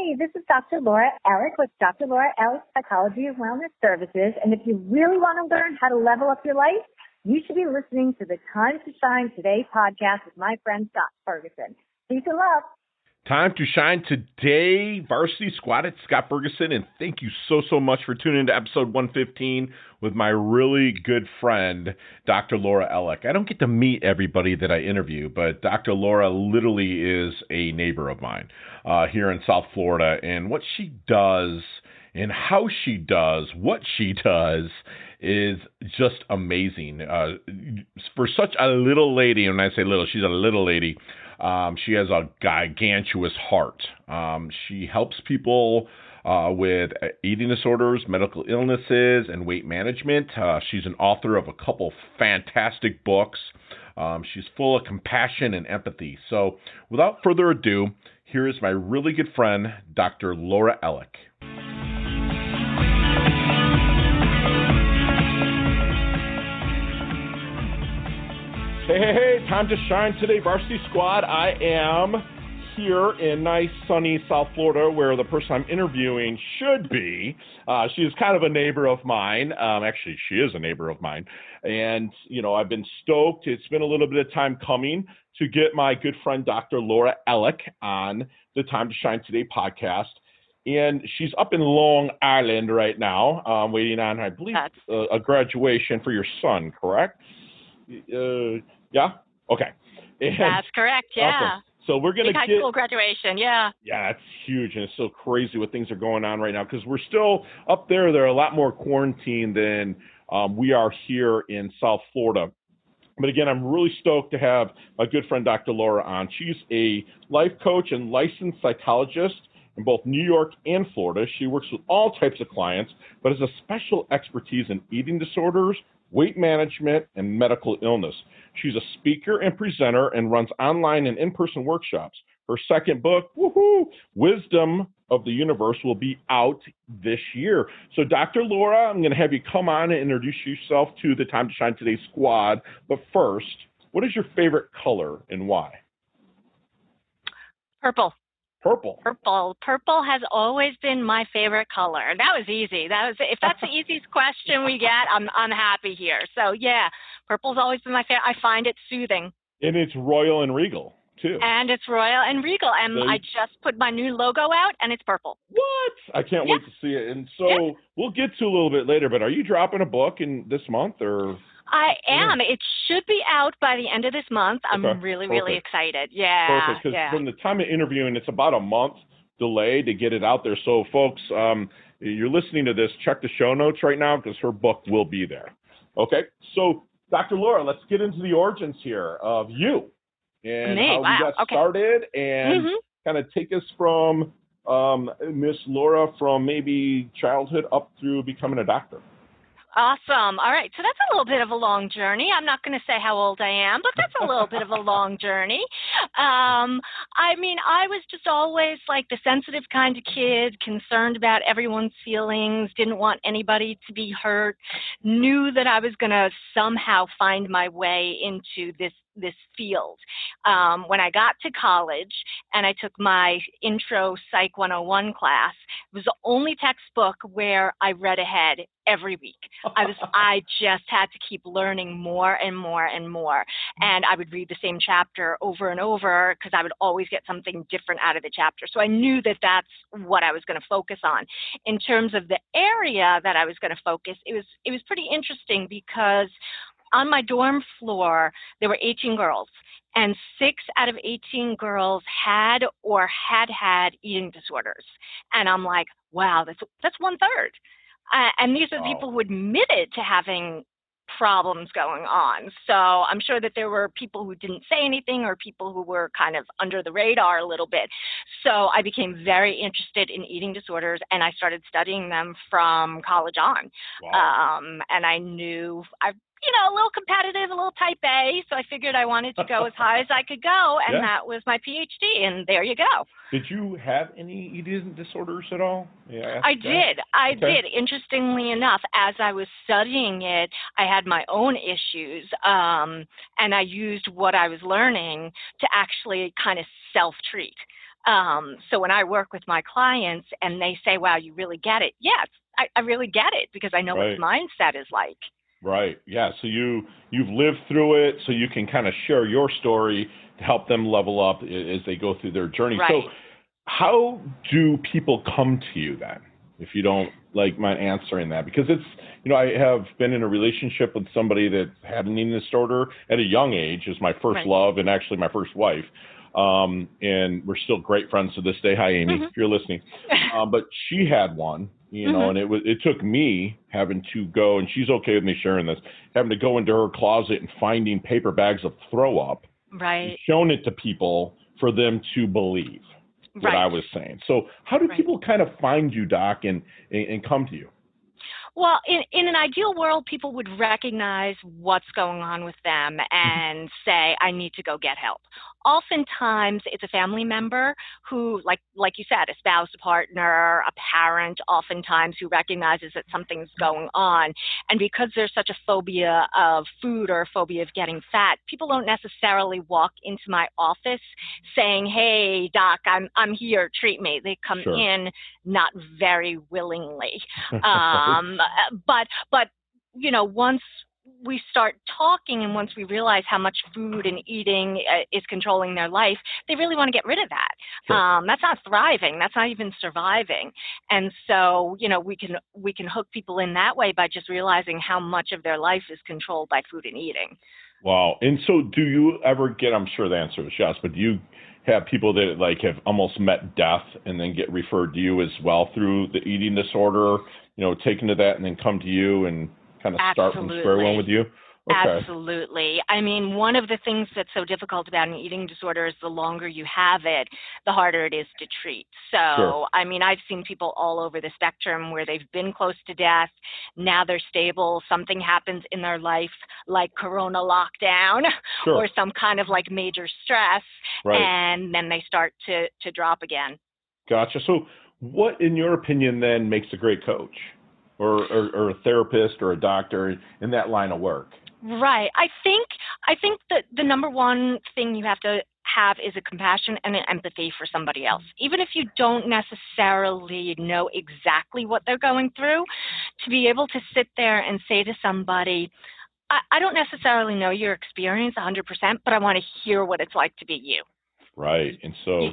Hey, this is Dr. Laura Ellick with Dr. Laura Ellick Psychology and Wellness Services. And if you really want to learn how to level up your life, you should be listening to the Time to Shine Today podcast with my friend Scott Ferguson. Peace and love. Time to Shine Today, Varsity Squad. It's Scott Ferguson, and thank you so much for tuning into episode 115 with my really good friend, Dr. Laura Ellick. I don't get to meet everybody that I interview, but Dr. Laura literally is a neighbor of mine here in South Florida, and what she does and how she does what she does is just amazing. For such a little lady, and when I say little, she's a little lady, she has a gigantuous heart. She helps people with eating disorders, medical illnesses, and weight management. She's an author of a couple fantastic books. She's full of compassion and empathy. So without further ado, here is my really good friend, Dr. Laura Ellick. Hey, time to shine today, Varsity Squad. I am here in nice, sunny South Florida where the person I'm interviewing should be. She is kind of a neighbor of mine. Actually, she is a neighbor of mine. And, you know, I've been stoked. It's been a little bit of time coming to get my good friend, Dr. Laura Ellick, on the Time to Shine Today podcast. And she's up in Long Island right now, waiting on, I believe, a graduation for your son, correct? Yeah? Okay. And that's correct, yeah. Awesome. So we're going to get high school graduation, yeah. Yeah, it's huge, and it's so crazy what things are going on right now because we're still up there. There are a lot more quarantine than we are here in South Florida. But again, I'm really stoked to have my good friend Dr. Laura on. She's a life coach and licensed psychologist in both New York and Florida. She works with all types of clients, but has a special expertise in eating disorders, weight management, and medical illness. She's a speaker and presenter and runs online and in-person workshops. Her second book, Wisdom of the Universe, will be out this year. So, Dr. Laura, I'm going to have you come on and introduce yourself to the Time to Shine Today squad. But first, what is your favorite color and why? Purple. Purple. Purple has always been my favorite color. That was easy. If that's the easiest question we get, I'm happy here. So yeah, purple's always been my favorite. I find it soothing. And it's royal and regal too. And it's royal and regal. And I just put my new logo out, and it's purple. What? I can't wait to see it. And so we'll get to a little bit later. But are you dropping a book in this month or? I am. It should be out by the end of this month. I'm really excited. Yeah. Perfect. Because from the time of interviewing, it's about a month delay to get it out there. So, folks, you're listening to this, check the show notes right now because her book will be there. Okay. So, Dr. Laura, let's get into the origins here of you and how you got started and kind of take us from Miss Laura from maybe childhood up through becoming a doctor. Awesome. All right. So that's a little bit of a long journey. I'm not going to say how old I am, but that's a little bit of a long journey. I mean, I was just always like the sensitive kind of kid, concerned about everyone's feelings, didn't want anybody to be hurt, knew that I was going to somehow find my way into this field. When I got to college and I took my Intro Psych 101 class, it was the only textbook where I read ahead every week. I just had to keep learning more and more and more. And I would read the same chapter over and over because I would always get something different out of the chapter. So I knew that that's what I was going to focus on. In terms of the area that I was going to focus, it was pretty interesting because on my dorm floor, there were 18 girls, and 6 out of 18 girls had eating disorders. And I'm like, wow, that's 1/3. And these are people who admitted to having problems going on. So I'm sure that there were people who didn't say anything or people who were kind of under the radar a little bit. So I became very interested in eating disorders, and I started studying them from college on. Wow. And I knew a little competitive, a little type A, so I figured I wanted to go as high as I could go, and that was my PhD, and there you go. Did you have any eating disorders at all? I did. Interestingly enough, as I was studying it, I had my own issues, and I used what I was learning to actually kind of self-treat. So when I work with my clients and they say, wow, you really get it. Yes, I really get it because I know what Right. the mindset is like. Right. Yeah. So you've lived through it, so you can kind of share your story to help them level up as they go through their journey. Right. So how do people come to you then? If you don't like mind answering that, because it's, I have been in a relationship with somebody that had an eating disorder at a young age, is my first Right. love and actually my first wife. And we're still great friends to this day. Hi, Amy, if you're listening. But she had one, and it took me having to go, and she's okay with me sharing this, having to go into her closet and finding paper bags of throw up, right, and showing it to people for them to believe what right. I was saying. So how do Right. people kind of find you, Doc, and come to you? Well, in an ideal world, people would recognize what's going on with them and say, I need to go get help. Oftentimes, it's a family member who, like you said, a spouse, a partner, a parent, oftentimes who recognizes that something's going on. And because there's such a phobia of food or a phobia of getting fat, people don't necessarily walk into my office saying, hey, doc, I'm here, treat me. They come Sure. in not very willingly. But once we start talking and once we realize how much food and eating is controlling their life, they really want to get rid of that. Sure. That's not thriving. That's not even surviving. And so, we can hook people in that way by just realizing how much of their life is controlled by food and eating. Wow. And so do you ever get, I'm sure the answer is yes, but do you have people that have almost met death and then get referred to you as well through the eating disorder, taken to that and then come to you and kind of start from square one with you? Okay. Absolutely. I mean, one of the things that's so difficult about an eating disorder is the longer you have it, the harder it is to treat. So, Sure. I mean, I've seen people all over the spectrum where they've been close to death. Now they're stable. Something happens in their life, like Corona lockdown Sure. or some kind of major stress, Right. and then they start to drop again. Gotcha. So what, in your opinion, then makes a great coach or a therapist or a doctor in that line of work? Right. I think that the number one thing you have to have is a compassion and an empathy for somebody else. Even if you don't necessarily know exactly what they're going through, to be able to sit there and say to somebody, I don't necessarily know your experience 100%, but I want to hear what it's like to be you. Right. And so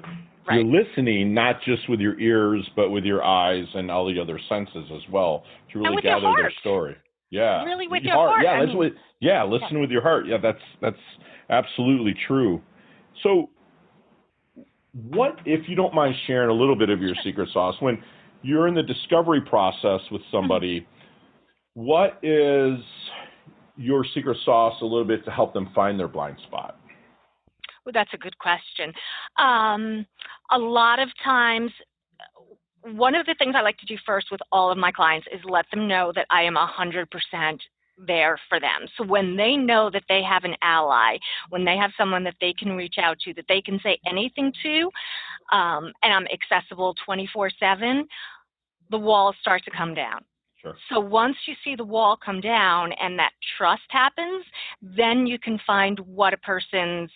Right. you're listening not just with your ears, but with your eyes and all the other senses as well to really gather their story. Yeah. Really with your heart. Yeah, listen with your heart. Yeah, that's absolutely true. So what, if you don't mind sharing a little bit of your secret sauce, when you're in the discovery process with somebody, what is your secret sauce a little bit to help them find their blind spot? Well, that's a good question. A lot of times, one of the things I like to do first with all of my clients is let them know that I am 100% there for them. So when they know that they have an ally, when they have someone that they can reach out to, that they can say anything to, and I'm accessible 24/7, the walls start to come down. Sure. So once you see the wall come down and that trust happens, then you can find what a person's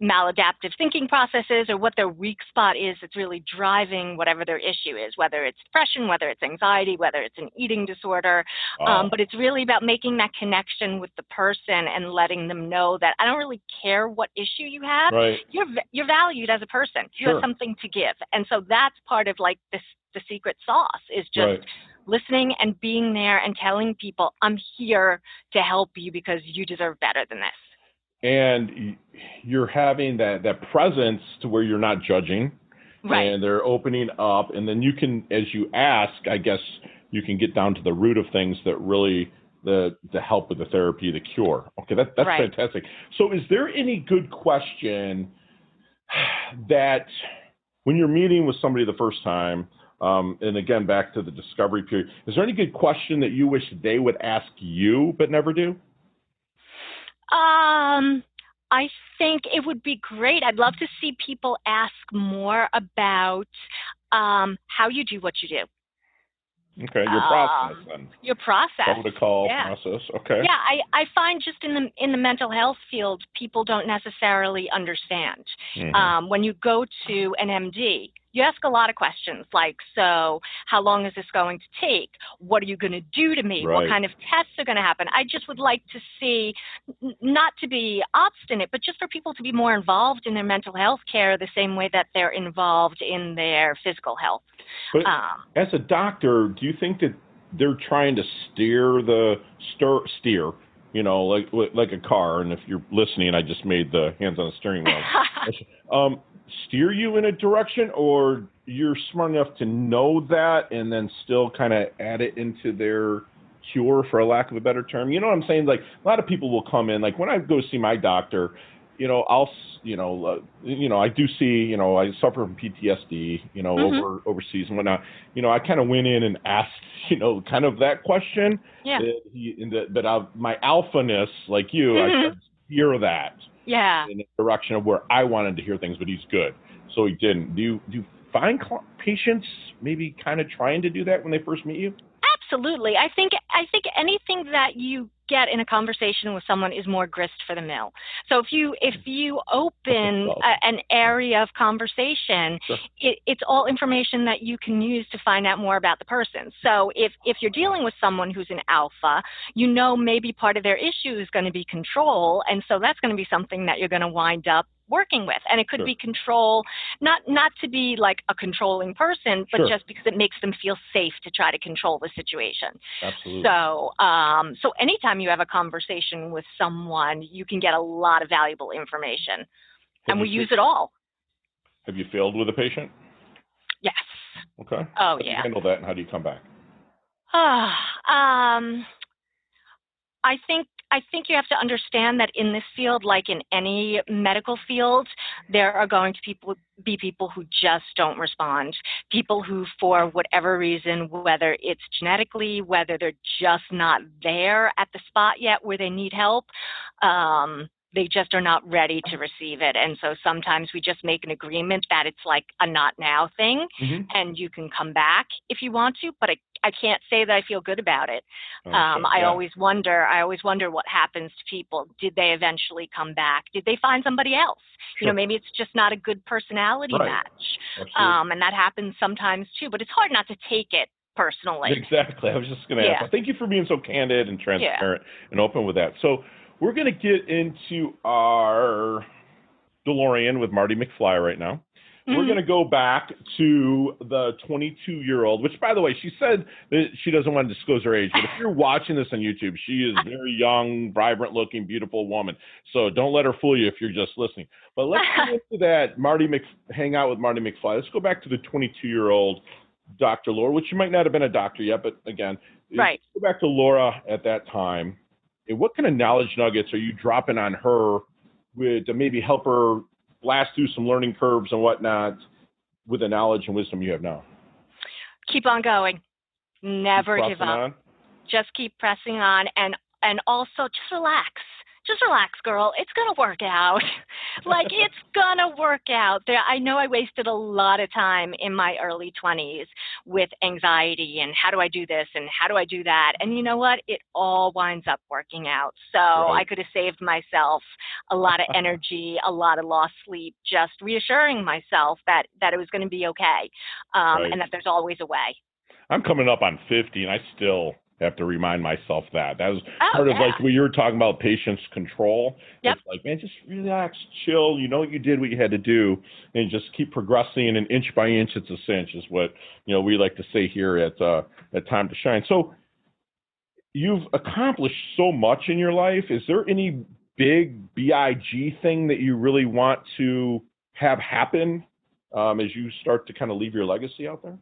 maladaptive thinking processes or what their weak spot is that's really driving whatever their issue is, whether it's depression, whether it's anxiety, whether it's an eating disorder. Wow. But it's really about making that connection with the person and letting them know that I don't really care what issue you have. Right. You're valued as a person. You Sure. have something to give. And so that's part of the secret sauce is just Right. listening and being there and telling people, I'm here to help you because you deserve better than this. And you're having that presence to where you're not judging, right. And they're opening up, and then you can, as you ask, I guess you can get down to the root of things that really the help with the therapy, the cure. Okay, that's right. fantastic. So is there any good question that when you're meeting with somebody the first time, and again, back to the discovery period, is there any good question that you wish they would ask you but never do? I think it would be great. I'd love to see people ask more about how you do what you do. Okay, your process then. Your process. Protocol process. Okay. Yeah, I find just in the mental health field, people don't necessarily understand. When you go to an MD, you ask a lot of questions like, so how long is this going to take? What are you going to do to me? Right. What kind of tests are going to happen? I just would like to see, not to be obstinate, but just for people to be more involved in their mental health care the same way that they're involved in their physical health. But as a doctor, do you think that they're trying to steer, like a car? And if you're listening, I just made the hands on the steering wheel. Steer you in a direction, or you're smart enough to know that and then still kind of add it into their cure, for a lack of a better term? You know what I'm saying? Like, a lot of people will come in, like when I go see my doctor, I do see, I suffer from PTSD, overseas and whatnot. I kind of went in and asked, kind of that question. Yeah. But my alphaness, like you, I tried to hear that. Yeah. In the direction of where I wanted to hear things, but he's good, so he didn't. Do you find patients maybe kind of trying to do that when they first meet you? Absolutely. I think anything that you get in a conversation with someone is more grist for the mill. So if you open an area of conversation, sure. It's all information that you can use to find out more about the person. So if you're dealing with someone who's an alpha, maybe part of their issue is going to be control, and so that's going to be something that you're going to wind up working with. And it could sure. be control, not to be like a controlling person, but sure. just because it makes them feel safe to try to control the situation. Absolutely. So anytime you have a conversation with someone, you can get a lot of valuable information. And we use it all. Have you failed with a patient? Yes. Okay. Oh, how do yeah. you handle that, and how do you come back? I think you have to understand that in this field, like in any medical field, there are going to be people who just don't respond. People who, for whatever reason, whether it's genetically, whether they're just not there at the spot yet where they need help, they just are not ready to receive it. And so sometimes we just make an agreement that it's like a not now thing, and you can come back if you want to, but I can't say that I feel good about it. I always wonder what happens to people. Did they eventually come back? Did they find somebody else? Sure. Maybe it's just not a good personality match. And that happens sometimes too, but it's hard not to take it personally. Exactly. I was just going to ask. Thank you for being so candid and transparent and open with that. So we're going to get into our DeLorean with Marty McFly right now. We're going to go back to the 22-year-old, which, by the way, she said that she doesn't want to disclose her age. But if you're watching this on YouTube, she is a very young, vibrant-looking, beautiful woman. So don't let her fool you if you're just listening. But let's get into that hang out with Marty McFly. Let's go back to the 22-year-old Dr. Laura, which you might not have been a doctor yet, but again, right. Let's go back to Laura at that time. And what kind of knowledge nuggets are you dropping on her to maybe help her blast through some learning curves and whatnot with the knowledge and wisdom you have now? Keep on going. Never give up. On. Just keep pressing on, and also just relax. Just relax, girl. It's going to work out. Like, it's going to work out. I know I wasted a lot of time in my early 20s with anxiety and how do I do this and how do I do that? And you know what? It all winds up working out. So right. I could have saved myself a lot of energy, a lot of lost sleep, just reassuring myself that it was going to be okay, right. and that there's always a way. I'm coming up on 50, and I still have to remind myself that. That was part of like what you were talking about, patience control. Yep. It's like, man, just relax, chill. You know what you had to do, and just keep progressing, and inch by inch, it's a cinch, is what we like to say here at Time to Shine. So you've accomplished so much in your life. Is there any big BIG thing that you really want to have happen as you start to kind of leave your legacy out there?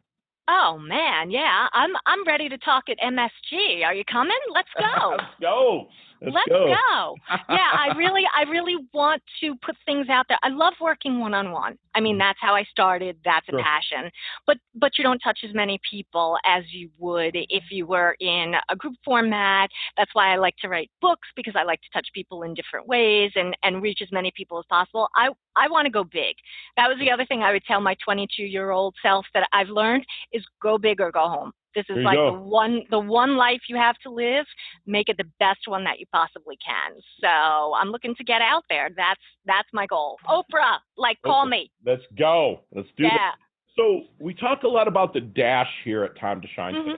Oh man, yeah. I'm ready to talk at MSG. Are you coming? Let's go. Let's go. Let's go. Yeah, I really want to put things out there. I love working one-on-one. I mean, that's how I started. That's a passion. But you don't touch as many people as you would if you were in a group format. That's why I like to write books, because I like to touch people in different ways and reach as many people as possible. I want to go big. That was the other thing I would tell my 22-year-old self that I've learned is go big or go home. This is There you like go. the one life you have to live. Make it the best one that you possibly can. So I'm looking to get out there. That's my goal. Oprah, like, call Okay. me. Let's go. Let's do that. Yeah. So we talk a lot about the dash here at Time to Shine Mhm. today.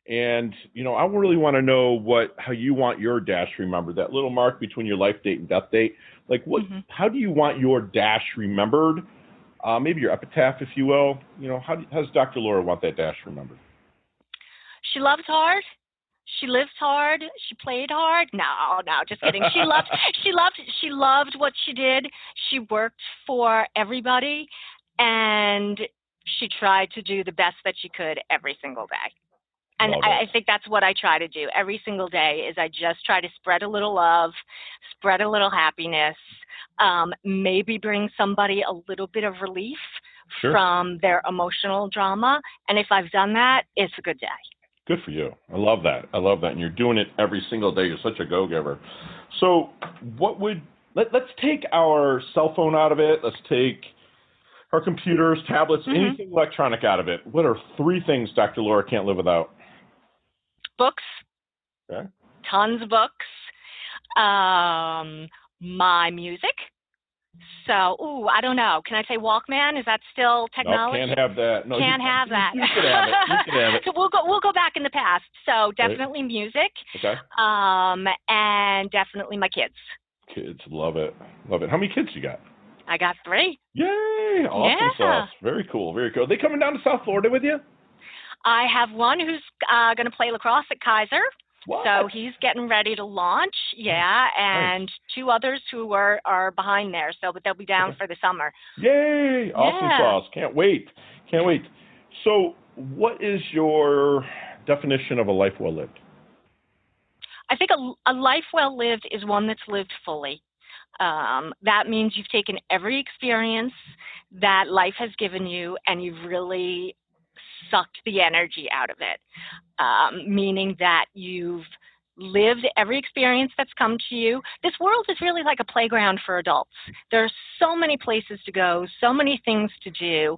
And, I really want to know how you want your dash remembered, that little mark between your life date and death date. Like, Mhm. how do you want your dash remembered? Maybe your epitaph, if you will. How does Dr. Laura want that dash remembered? She loves hard. She lived hard. She played hard. No, just kidding. She loved what she did. She worked for everybody, and she tried to do the best that she could every single day. And Love it. I think that's what I try to do every single day is I just try to spread a little love, spread a little happiness, maybe bring somebody a little bit of relief Sure. from their emotional drama. And if I've done that, it's a good day. Good for you. I love that. And you're doing it every single day. You're such a go-giver. So let's take our cell phone out of it. Let's take our computers, tablets, anything electronic out of it. What are 3 things Dr. Laura can't live without? Books. Okay. Tons of books. My music. So, I don't know. Can I say Walkman? Is that still technology? No, can't have that. No, can't have that. You could have it. You could have it. So we'll go back in the past. So definitely music. Okay. And definitely my kids. Kids, love it. How many kids you got? I got 3. Yay! Awesome sauce. Very cool. Are they coming down to South Florida with you? I have one who's going to play lacrosse at Kaiser. What? So he's getting ready to launch, and nice. 2 others who are behind there. So, but they'll be down for the summer. Yay! Awesome sauce. Can't wait. So, what is your definition of a life well lived? I think a life well lived is one that's lived fully. That means you've taken every experience that life has given you, and you've really sucked the energy out of it, meaning that you've lived every experience that's come to you. This world is really like a playground for adults. There are so many places to go, so many things to do.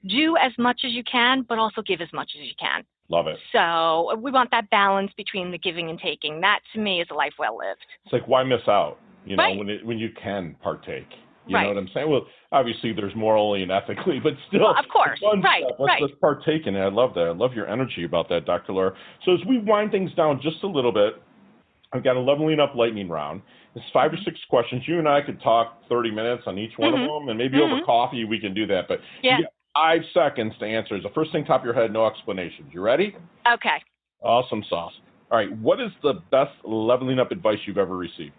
Do as much as you can, but also give as much as you can. Love it. So we want that balance between the giving and taking. That, to me, is a life well lived. It's like, why miss out, right. when you can partake? You right. know what I'm saying? Well, obviously there's morally and ethically, but still, well, of course, right. Let's partake in it. I love that. I love your energy about that, Dr. Laura. So as we wind things down just a little bit, I've got a leveling up lightning round. It's 5 or 6 questions. You and I could talk 30 minutes on each one of them, and maybe over coffee we can do that. But you get 5 seconds to answer. It's the first thing top of your head, no explanations. You ready? Okay. Awesome sauce. All right. What is the best leveling up advice you've ever received?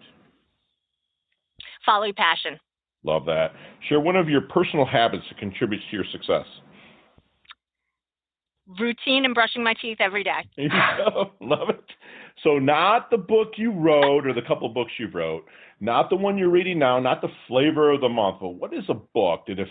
Follow your passion. Love that. Share one of your personal habits that contributes to your success. Routine and brushing my teeth every day. There you go. Love it. So not the book you wrote or the couple of books you wrote, not the one you're reading now, not the flavor of the month, but what is a book that if,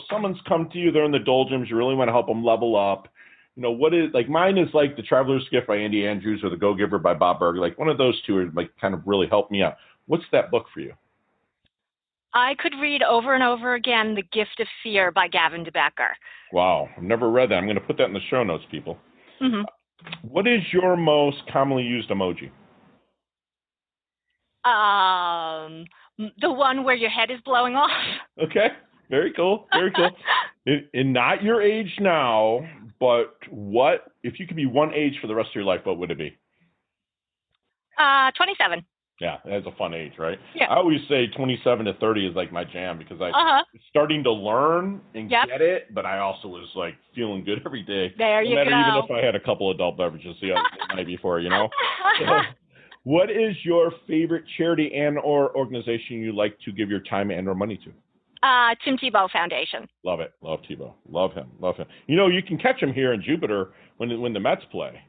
someone's come to you, they're in the doldrums, you really want to help them level up, what is, like mine is like The Traveler's Gift by Andy Andrews or The Go-Giver by Bob Burg. Like one of those 2 are like kind of really helped me out. What's that book for you? I could read over and over again The Gift of Fear by Gavin DeBecker. Wow, I've never read that. I'm going to put that in the show notes, people. Mm-hmm. What is your most commonly used emoji? The one where your head is blowing off. Okay, very cool, very cool. And not your age now, but what, if you could be one age for the rest of your life, what would it be? 27. Yeah, that's a fun age, right? Yeah. I always say 27 to 30 is like my jam because I'm starting to learn and get it, but I also was like feeling good every day. There you go. Even if I had a couple adult beverages the night before, So, what is your favorite charity and or organization you like to give your time and or money to? Tim Tebow Foundation. Love it. Love Tebow. Love him. You can catch him here in Jupiter when the Mets play.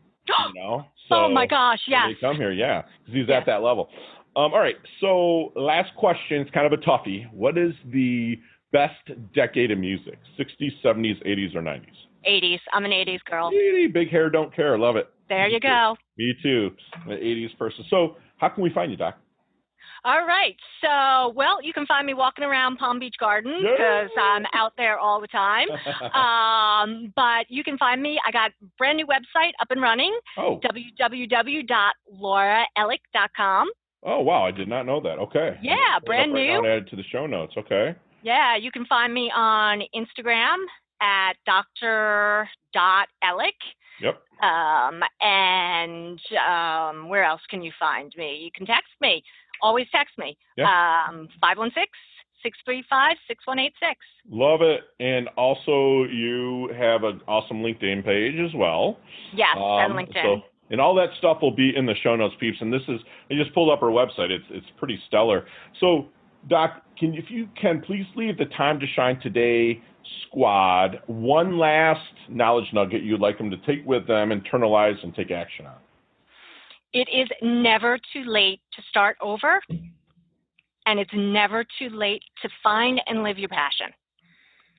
So oh my gosh, yes. They come here, because he's at that level. All right, so last question, it's kind of a toughie. What is the best decade of music? 60s, 70s, 80s, or 90s? 80s. I'm an 80s girl. 80, big hair, don't care. Love it. There you go. Me too. I'm an 80s person. So how can we find you, Doc? All right. So, well, you can find me walking around Palm Beach Gardens because I'm out there all the time. But you can find me. I got a brand new website up and running, www.lauraellick.com. Oh, wow. I did not know that. Okay. Yeah, brand new. Right now, add it to the show notes. Okay. Yeah, you can find me on Instagram at dr.ellick. Yep. And where else can you find me? You can text me. Always text me. Yeah. 516-635-6186. Love it. And also, you have an awesome LinkedIn page as well. Yes, and LinkedIn. And all that stuff will be in the show notes, peeps. And I just pulled up our website. It's pretty stellar. So, Doc, if you can, please leave the Time to Shine Today squad one last knowledge nugget you'd like them to take with them, internalize, and take action on. It is never too late to start over, and it's never too late to find and live your passion.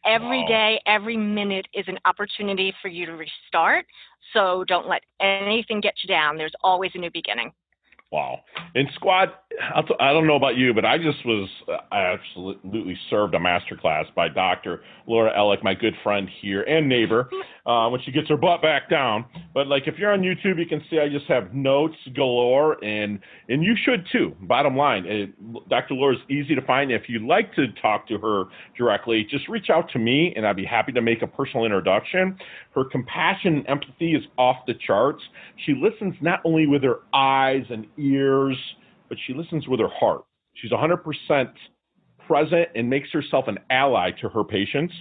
Every day, every minute is an opportunity for you to restart, so don't let anything get you down. There's always a new beginning. Wow. And squad, I don't know about you, but I absolutely served a masterclass by Dr. Laura Ellick, my good friend here and neighbor, when she gets her butt back down. But like if you're on YouTube, you can see I just have notes galore, and you should too. Bottom line, Dr. Laura is easy to find. If you'd like to talk to her directly, just reach out to me, and I'd be happy to make a personal introduction. Her compassion and empathy is off the charts. She listens not only with her eyes and ears, but she listens with her heart. She's 100% present and makes herself an ally to her patients.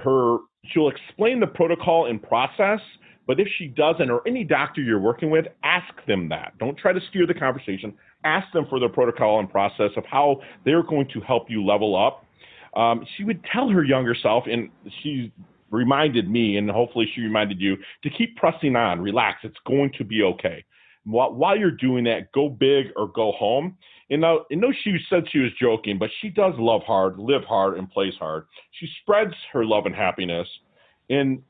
She'll explain the protocol and process, but if she doesn't, or any doctor you're working with, ask them that. Don't try to steer the conversation. Ask them for the protocol and process of how they're going to help you level up. She would tell her younger self, and she reminded me, and hopefully she reminded you, to keep pressing on, relax, it's going to be okay. While you're doing that, go big or go home. And I know she said she was joking, but she does love hard, live hard, and plays hard. She spreads her love and happiness, and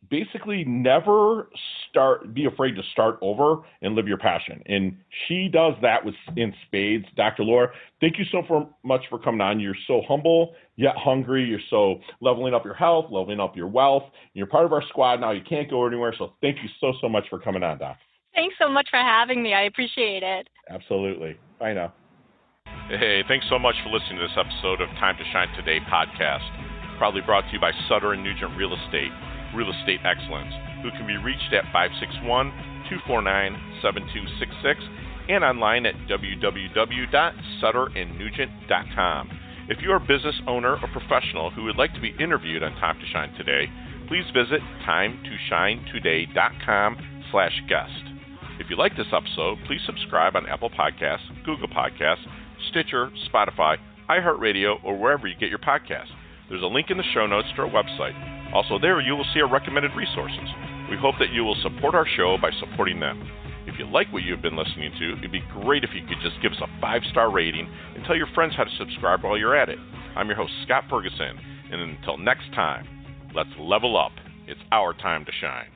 basically never be afraid to start over and live your passion. And she does that in spades. Dr. Laura, thank you so much for coming on. You're so humble, yet hungry. You're so leveling up your health, leveling up your wealth. You're part of our squad now. You can't go anywhere. So thank you so much for coming on, Doc. Thanks so much for having me. I appreciate it. Absolutely. Bye now. Hey, thanks so much for listening to this episode of Time to Shine Today podcast. Proudly brought to you by Sutter & Nugent Real Estate Excellence, who can be reached at 561-249-7266 and online at www.sutterandnugent.com. If you're a business owner or professional who would like to be interviewed on Time to Shine Today, please visit timetoshinetoday.com/guest. If you like this episode, please subscribe on Apple Podcasts, Google Podcasts, Stitcher, Spotify, iHeartRadio, or wherever you get your podcasts. There's a link in the show notes to our website. Also there, you will see our recommended resources. We hope that you will support our show by supporting them. If you like what you've been listening to, it'd be great if you could just give us a 5-star rating and tell your friends how to subscribe while you're at it. I'm your host, Scott Ferguson, and until next time, let's level up. It's our time to shine.